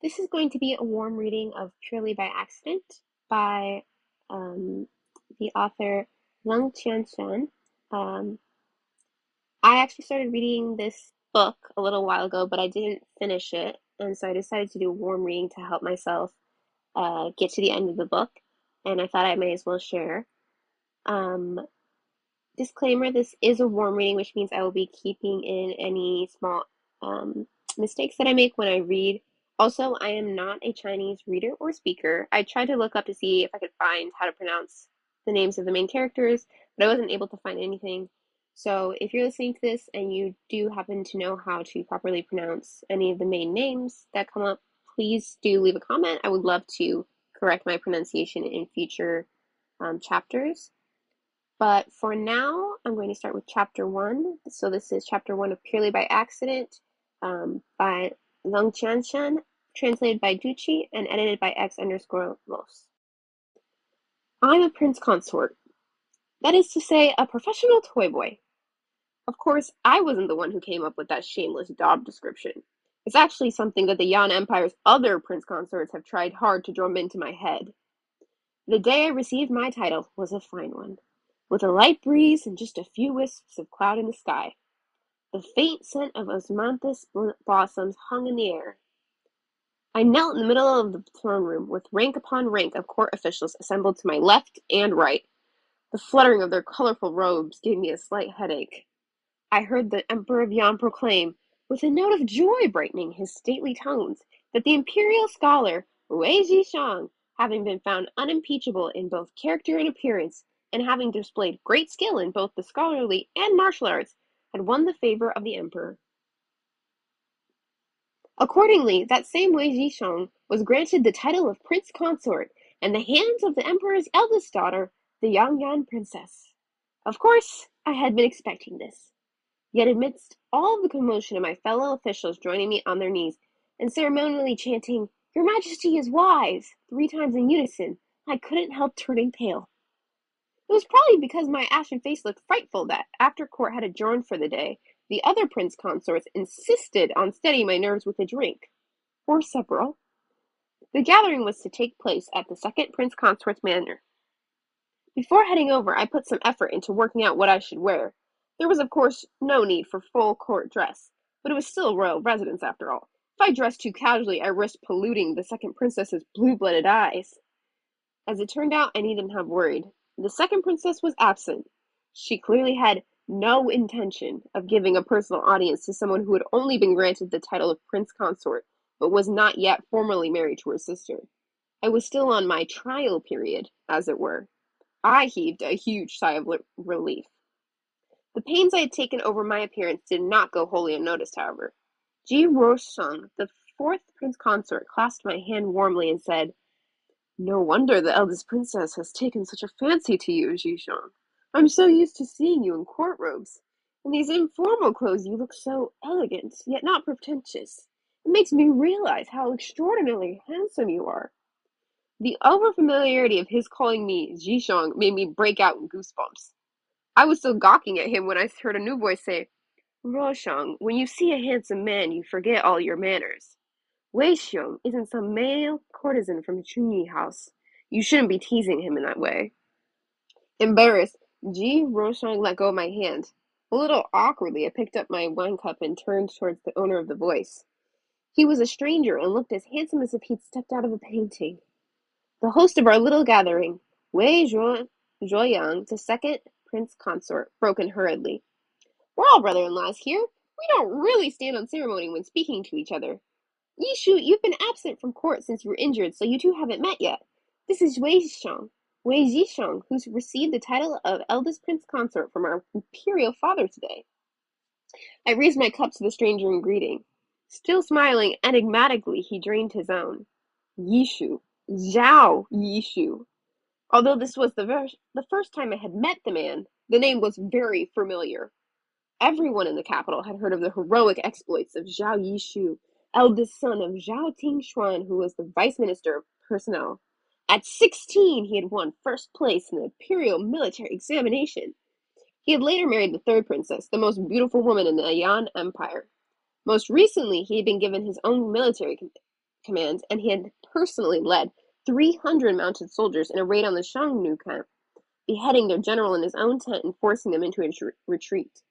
This is going to be a warm reading of Purely by Accident by um, the author Lung Tianshan. Um, I actually started reading this book a little while ago, but I didn't finish it, and so I decided to do a warm reading to help myself get to the end of the book, and I thought I may as well share. Um, Disclaimer, this is a warm reading, which means I will be keeping in any small um, mistakes that I make when I read. Also, I am not a Chinese reader or speaker. I tried to look up to see if I could find how to pronounce the names of the main characters, but I wasn't able to find anything. So if you're listening to this and you do happen to know how to properly pronounce any of the main names that come up, please do leave a comment. I would love to correct my pronunciation in future chapters. But for now, I'm going to start with chapter one. So this is chapter one of Purely by Accident by Lung Qianshan, translated by Ducci and edited by X_Los. I'm a prince consort. That is to say, a professional toy boy. Of course, I wasn't the one who came up with that shameless job description. It's actually something that the Yan Empire's other prince consorts have tried hard to drum into my head. The day I received my title was a fine one, with a light breeze and just a few wisps of cloud in the sky. The faint scent of osmanthus blossoms hung in the air. I knelt in the middle of the throne room, with rank upon rank of court officials assembled to my left and right. The fluttering of their colorful robes gave me a slight headache. I heard the Emperor of Yan proclaim, with a note of joy brightening his stately tones, that the imperial scholar, Wei Zhishang, having been found unimpeachable in both character and appearance, and having displayed great skill in both the scholarly and martial arts, had won the favor of the emperor. Accordingly, that same Wei Zhishang was granted the title of prince consort in the hands of the emperor's eldest daughter, the Yangyan princess. Of course, I had been expecting this. Yet amidst all the commotion of my fellow officials joining me on their knees and ceremonially chanting, "Your Majesty is wise," 3 times in unison, I couldn't help turning pale. It was probably because my ashen face looked frightful that, after court had adjourned for the day, the other prince consorts insisted on steadying my nerves with a drink, or several. The gathering was to take place at the second prince consort's manor. Before heading over, I put some effort into working out what I should wear. There was, of course, no need for full court dress, but it was still a royal residence after all. If I dressed too casually, I risked polluting the second princess's blue-blooded eyes. As it turned out, I needn't have worried. The second princess was absent. She clearly had no intention of giving a personal audience to someone who had only been granted the title of prince consort, but was not yet formally married to her sister. I was still on my trial period, as it were. I heaved a huge sigh of relief. The pains I had taken over my appearance did not go wholly unnoticed, however. Ji Rosheng, the fourth prince consort, clasped my hand warmly and said, "No wonder the eldest princess has taken such a fancy to you, Zhishang. I'm so used to seeing you in court robes. In these informal clothes you look so elegant, yet not pretentious. It makes me realize how extraordinarily handsome you are." The overfamiliarity of his calling me Zhishang made me break out in goosebumps. I was still gawking at him when I heard a new voice say, "Roshang, when you see a handsome man, you forget all your manners. Wei Xiong isn't some male courtesan from Chunyi House. You shouldn't be teasing him in that way." Embarrassed, Ji Roshang let go of my hand. A little awkwardly, I picked up my wine cup and turned towards the owner of the voice. He was a stranger and looked as handsome as if he'd stepped out of a painting. The host of our little gathering, Wei Zhuoyang, the second prince consort, broke in hurriedly. "We're all brother-in-laws here. We don't really stand on ceremony when speaking to each other. Yishu, you've been absent from court since you were injured, so you two haven't met yet. This is Wei Zhishang, who's received the title of eldest prince consort from our imperial father today." I raised my cup to the stranger in greeting. Still smiling enigmatically, he drained his own. Yishu. Zhao Yishu. Although this was the first time I had met the man, the name was very familiar. Everyone in the capital had heard of the heroic exploits of Zhao Yishu, eldest son of Zhao Tingshuan, who was the vice minister of personnel. At 16, he had won first place in the imperial military examination. He had later married the third princess, the most beautiful woman in the Yan Empire. Most recently, he had been given his own military command. commands, and he had personally led 300 mounted soldiers in a raid on the Xiongnu camp, beheading their general in his own tent and forcing them into a retreat.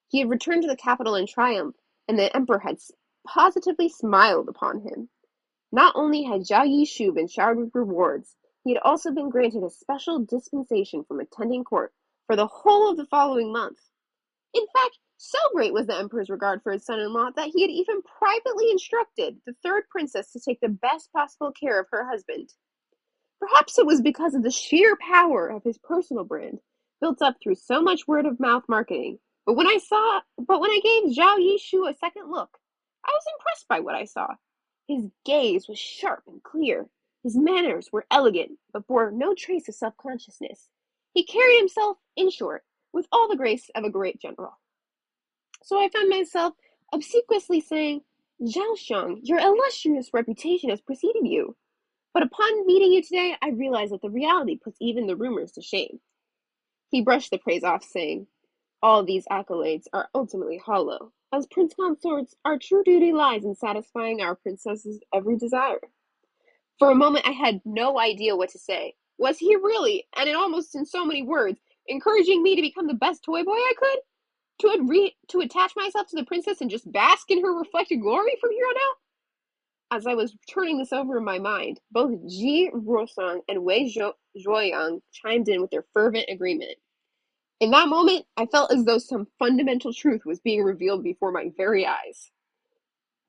He had returned to the capital in triumph, and the emperor had positively smiled upon him. Not only had Zhao Yishu been showered with rewards, he had also been granted a special dispensation from attending court for the whole of the following month. In fact, so great was the emperor's regard for his son-in-law that he had even privately instructed the third princess to take the best possible care of her husband. Perhaps it was because of the sheer power of his personal brand, built up through so much word-of-mouth marketing. But when I gave Zhao Yishu a second look, I was impressed by what I saw. His gaze was sharp and clear. His manners were elegant, but bore no trace of self-consciousness. He carried himself, in short, with all the grace of a great general. So I found myself obsequiously saying, "Zhao Xiang, your illustrious reputation has preceded you. But upon meeting you today, I realize that the reality puts even the rumors to shame." He brushed the praise off, saying, "All these accolades are ultimately hollow. As prince consorts, our true duty lies in satisfying our princess's every desire." For a moment, I had no idea what to say. Was he really, and in so many words, encouraging me to become the best toy boy I could? To attach myself to the princess and just bask in her reflected glory from here on out? As I was turning this over in my mind, both Ji Rosong and Wei Zhuoyang chimed in with their fervent agreement. In that moment, I felt as though some fundamental truth was being revealed before my very eyes.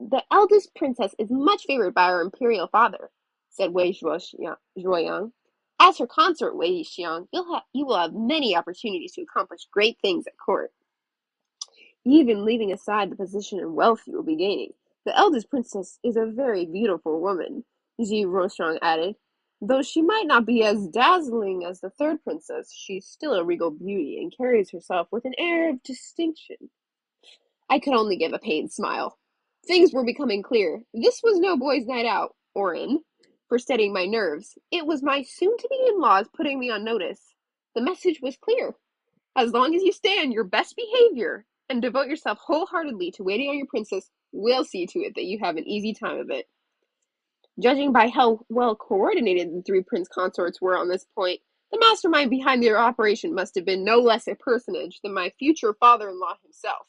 "The eldest princess is much favored by our imperial father," said Wei Zhuoyang. "As her consort, Wei Xiang, you will have many opportunities to accomplish great things at court. Even leaving aside the position and wealth you will be gaining, the eldest princess is a very beautiful woman," Ji Rostrong added. "Though she might not be as dazzling as the third princess, she's still a regal beauty and carries herself with an air of distinction." I could only give a pained smile. Things were becoming clear. This was no boys' night out, or in, for steadying my nerves. It was my soon-to-be in-laws putting me on notice. The message was clear. As long as you stay on your best behavior and devote yourself wholeheartedly to waiting on your princess, we'll see to it that you have an easy time of it. Judging by how well coordinated the three prince consorts were on this point, the mastermind behind their operation must have been no less a personage than my future father-in-law himself.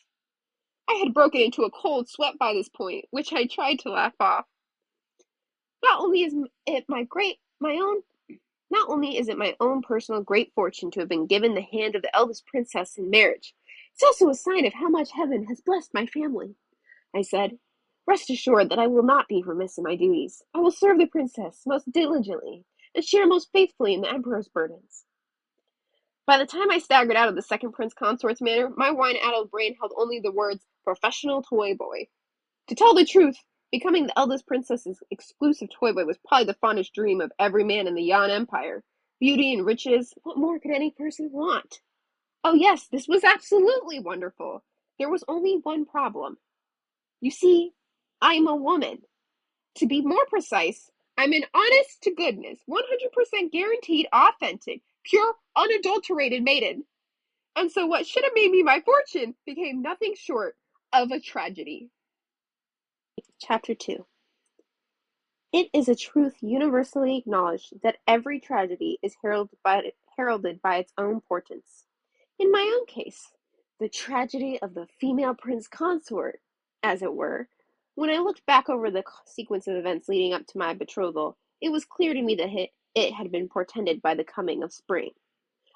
I had broken into a cold sweat by this point, which I tried to laugh off. Not only is it my own personal great fortune to have been given the hand of the eldest princess in marriage, it's also a sign of how much heaven has blessed my family," I said. "Rest assured that I will not be remiss in my duties. I will serve the princess most diligently and share most faithfully in the emperor's burdens." By the time I staggered out of the second prince consort's manor, my wine-addled brain held only the words "professional toy boy." To tell the truth, becoming the eldest princess's exclusive toy boy was probably the fondest dream of every man in the Yan Empire. Beauty and riches, what more could any person want? Oh yes, this was absolutely wonderful. There was only one problem. You see, I'm a woman. To be more precise, I'm an honest to goodness, 100% guaranteed, authentic, pure, unadulterated maiden. And so what should have made me my fortune became nothing short of a tragedy. Chapter 2. It is a truth universally acknowledged that every tragedy is heralded by its own portents. In my own case, the tragedy of the female prince consort, as it were, when I looked back over the sequence of events leading up to my betrothal, it was clear to me that it had been portended by the coming of spring.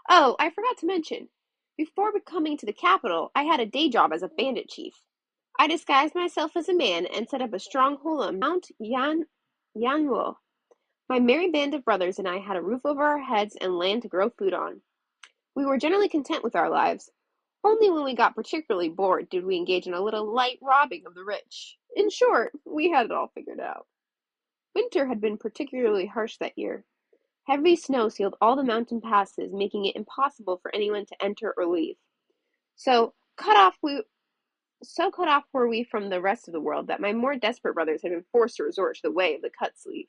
Oh, I forgot to mention, before coming to the capital, I had a day job as a bandit chief. I disguised myself as a man and set up a stronghold on Mount Yanluo. My merry band of brothers and I had a roof over our heads and land to grow food on. We were generally content with our lives. Only when we got particularly bored did we engage in a little light robbing of the rich. In short, we had it all figured out. Winter had been particularly harsh that year. Heavy snow sealed all the mountain passes, making it impossible for anyone to enter or leave. So cut off were we from the rest of the world that my more desperate brothers had been forced to resort to the way of the cut sleeve.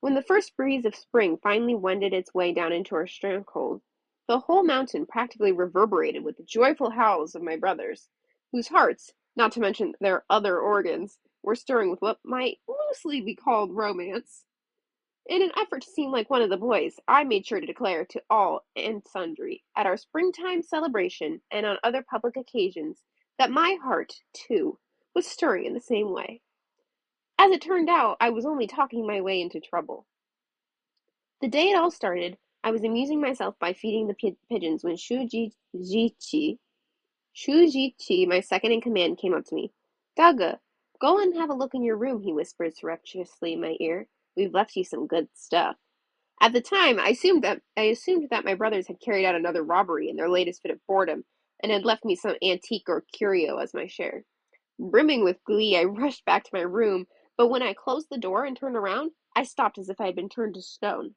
When the first breeze of spring finally wended its way down into our stronghold, the whole mountain practically reverberated with the joyful howls of my brothers, whose hearts, not to mention their other organs, were stirring with what might loosely be called romance. In an effort to seem like one of the boys, I made sure to declare to all and sundry, at our springtime celebration and on other public occasions, that my heart, too, was stirring in the same way. As it turned out, I was only talking my way into trouble. The day it all started, I was amusing myself by feeding the pigeons when Shujichi, my second in command, came up to me. Daga, go and have a look in your room, he whispered surreptitiously in my ear. We've left you some good stuff. At the time, I assumed that my brothers had carried out another robbery in their latest fit of boredom, and had left me some antique or curio as my share. Brimming with glee, I rushed back to my room, but when I closed the door and turned around, I stopped as if I had been turned to stone.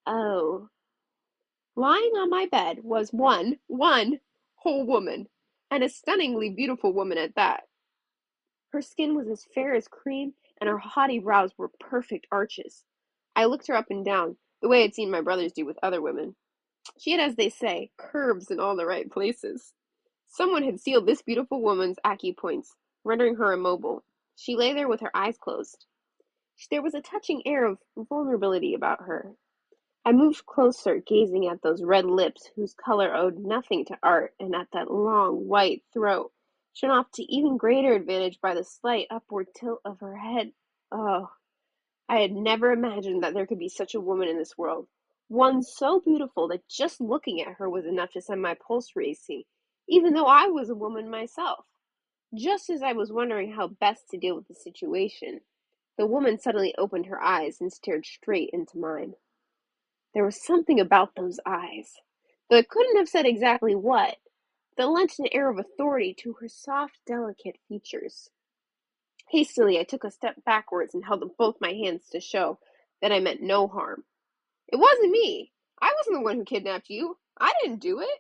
Oh. Lying on my bed was one whole woman, and a stunningly beautiful woman at that. Her skin was as fair as cream, and her haughty brows were perfect arches. I looked her up and down, the way I'd seen my brothers do with other women. She had, as they say, curves in all the right places. Someone had sealed this beautiful woman's acupoints, rendering her immobile. She lay there with her eyes closed. There was a touching air of vulnerability about her. I moved closer, gazing at those red lips whose color owed nothing to art, and at that long, white throat, shown off to even greater advantage by the slight upward tilt of her head. Oh, I had never imagined that there could be such a woman in this world. One so beautiful that just looking at her was enough to send my pulse racing, even though I was a woman myself. Just as I was wondering how best to deal with the situation, the woman suddenly opened her eyes and stared straight into mine. There was something about those eyes, though I couldn't have said exactly what, that lent an air of authority to her soft, delicate features. Hastily, I took a step backwards and held up both my hands to show that I meant no harm. It wasn't me. I wasn't the one who kidnapped you. I didn't do it.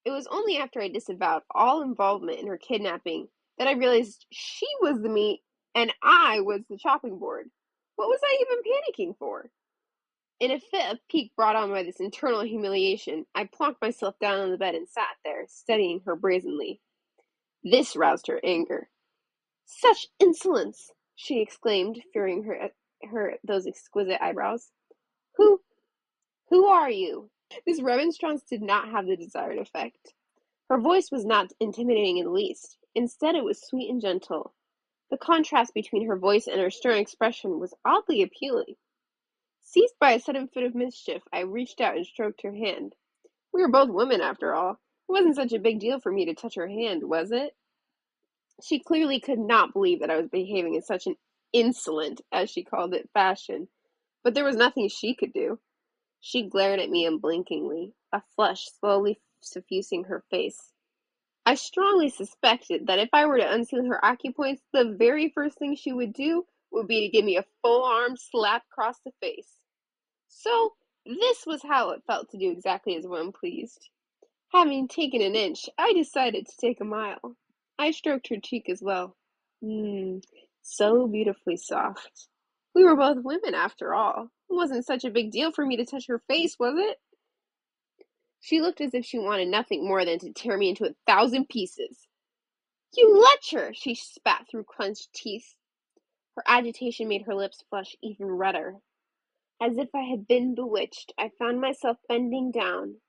It was only after I disavowed all involvement in her kidnapping that I realized she was the meat and I was the chopping board. What was I even panicking for? In a fit of pique brought on by this internal humiliation, I plonked myself down on the bed and sat there, studying her brazenly. This roused her anger. "Such insolence!" she exclaimed, furrowing her those exquisite eyebrows. "Who who are you?" This remonstrance did not have the desired effect. Her voice was not intimidating in the least. Instead, it was sweet and gentle. The contrast between her voice and her stern expression was oddly appealing. Seized by a sudden fit of mischief, I reached out and stroked her hand. We were both women, after all. It wasn't such a big deal for me to touch her hand, was it? She clearly could not believe that I was behaving in such an insolent, as she called it, fashion, but there was nothing she could do. She glared at me unblinkingly, a flush slowly suffusing her face. I strongly suspected that if I were to unseal her acupoints, the very first thing she would do would be to give me a full-arm slap across the face. So, this was how it felt to do exactly as one pleased. Having taken an inch, I decided to take a mile. I stroked her cheek as well. So beautifully soft. We were both women, after all. It wasn't such a big deal for me to touch her face, was it? She looked as if she wanted nothing more than to tear me into 1,000 pieces. "You let her!" she spat through clenched teeth. Her agitation made her lips flush even redder. As if I had been bewitched, I found myself bending down,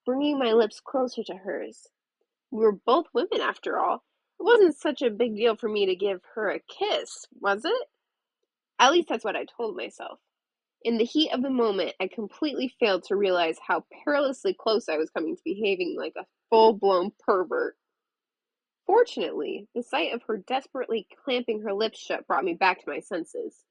bringing my lips closer to hers. We were both women, after all. It wasn't such a big deal for me to give her a kiss, was it? At least that's what I told myself. In the heat of the moment, I completely failed to realize how perilously close I was coming to behaving like a full-blown pervert. Fortunately, the sight of her desperately clamping her lips shut brought me back to my senses.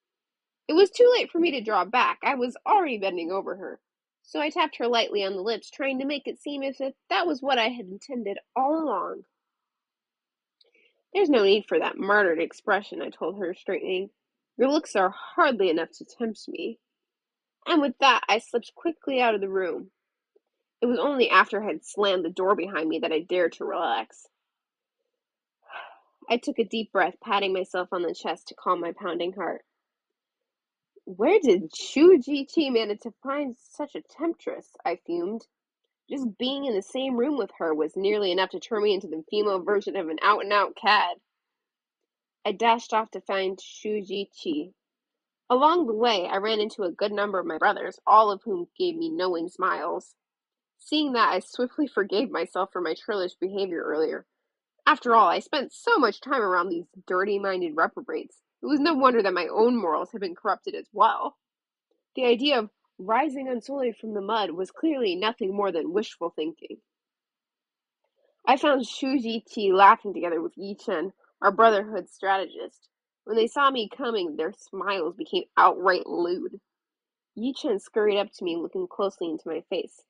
It was too late for me to draw back. I was already bending over her. So I tapped her lightly on the lips, trying to make it seem as if that was what I had intended all along. "There's no need for that martyred expression," I told her, straightening. "Your looks are hardly enough to tempt me." And with that, I slipped quickly out of the room. It was only after I had slammed the door behind me that I dared to relax. I took a deep breath, patting myself on the chest to calm my pounding heart. Where did Shujichi manage to find such a temptress? I fumed. Just being in the same room with her was nearly enough to turn me into the female version of an out-and-out cad. I dashed off to find Shujichi. Along the way, I ran into a good number of my brothers, all of whom gave me knowing smiles. Seeing that, I swiftly forgave myself for my churlish behavior earlier. After all, I spent so much time around these dirty-minded reprobates. It was no wonder that my own morals had been corrupted as well. The idea of rising unsullied from the mud was clearly nothing more than wishful thinking. I found Shuji-Chi laughing together with Yi-Chen, our Brotherhood strategist. When they saw me coming, their smiles became outright lewd. Yi-Chen scurried up to me, looking closely into my face.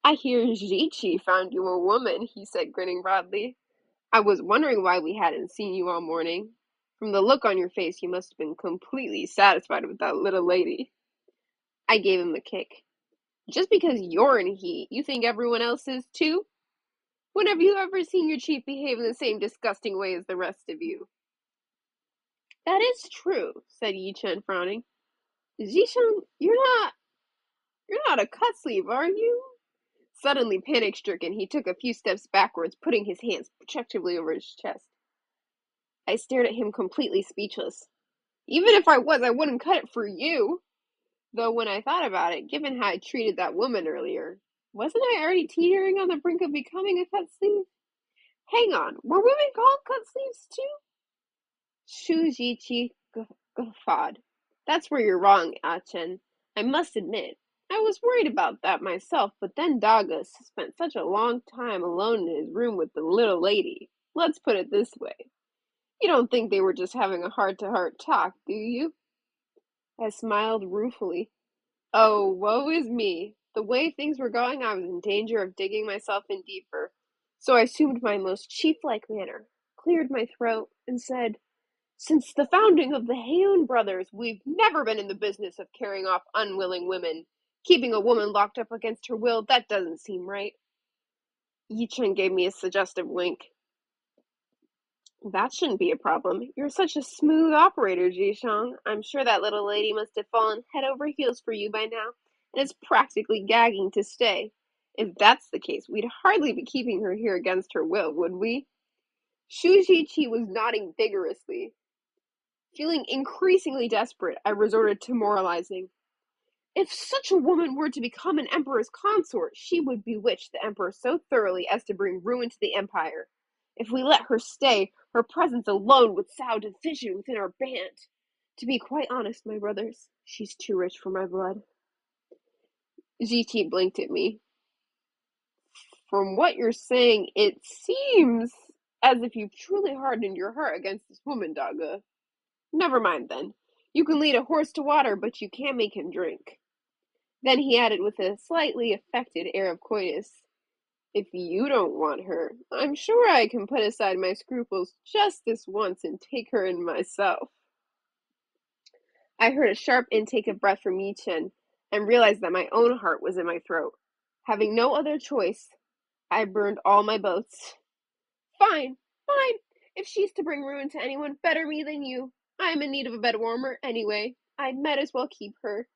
"I hear Ji-Chi found you a woman," he said, grinning broadly. "I was wondering why we hadn't seen you all morning. From the look on your face, you must have been completely satisfied with that little lady." I gave him a kick. "Just because you're in heat, you think everyone else is too? When have you ever seen your chief behave in the same disgusting way as the rest of you?" "That is true," said Yi Chen, frowning. "Zishan, you're not a cut sleeve, are you?" Suddenly panic-stricken, he took a few steps backwards, putting his hands protectively over his chest. I stared at him completely speechless. "Even if I was, I wouldn't cut it for you." Though when I thought about it, given how I treated that woman earlier, wasn't I already teetering on the brink of becoming a cut sleeve? Hang on, were women called cut sleeves too? Shujichi guffawed. "That's where you're wrong, Achen. I must admit, I was worried about that myself, but then Daga spent such a long time alone in his room with the little lady. Let's put it this way. You don't think they were just having a heart-to-heart talk, do you?" I smiled ruefully. Oh, woe is me. The way things were going, I was in danger of digging myself in deeper. So I assumed my most chief-like manner, cleared my throat, and said, "Since the founding of the Heian brothers, we've never been in the business of carrying off unwilling women. Keeping a woman locked up against her will, that doesn't seem right." Yi-Chen gave me a suggestive wink. "That shouldn't be a problem. You're such a smooth operator, Jishang. I'm sure that little lady must have fallen head over heels for you by now, and is practically gagging to stay. If that's the case, we'd hardly be keeping her here against her will, would we?" Shujichi was nodding vigorously. Feeling increasingly desperate, I resorted to moralizing. "If such a woman were to become an emperor's consort, she would bewitch the emperor so thoroughly as to bring ruin to the empire. If we let her stay, her presence alone would sow division within our band. To be quite honest, my brothers, she's too rich for my blood." GT blinked at me. "From what you're saying, it seems as if you've truly hardened your heart against this woman, Daga. Never mind then. You can lead a horse to water, but you can't make him drink." Then he added with a slightly affected air of coyness, "If you don't want her, I'm sure I can put aside my scruples just this once and take her in myself." I heard a sharp intake of breath from Yi-Chen and realized that my own heart was in my throat. Having no other choice, I burned all my boats. "Fine, fine. If she's to bring ruin to anyone, better me than you. I'm in need of a bed warmer anyway. I might as well keep her."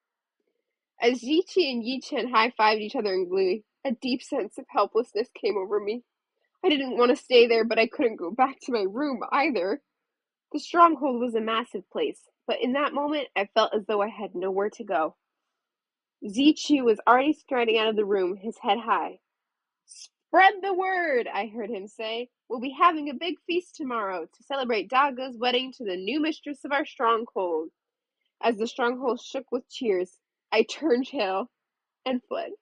As Zichi and Yi-Chen high-fived each other in glee, a deep sense of helplessness came over me. I didn't want to stay there, but I couldn't go back to my room either. The stronghold was a massive place, but in that moment I felt as though I had nowhere to go. Zichi was already striding out of the room, his head high. "Spread the word," I heard him say. "We'll be having a big feast tomorrow to celebrate Daga's wedding to the new mistress of our stronghold." As the stronghold shook with cheers, I turned tail and fled.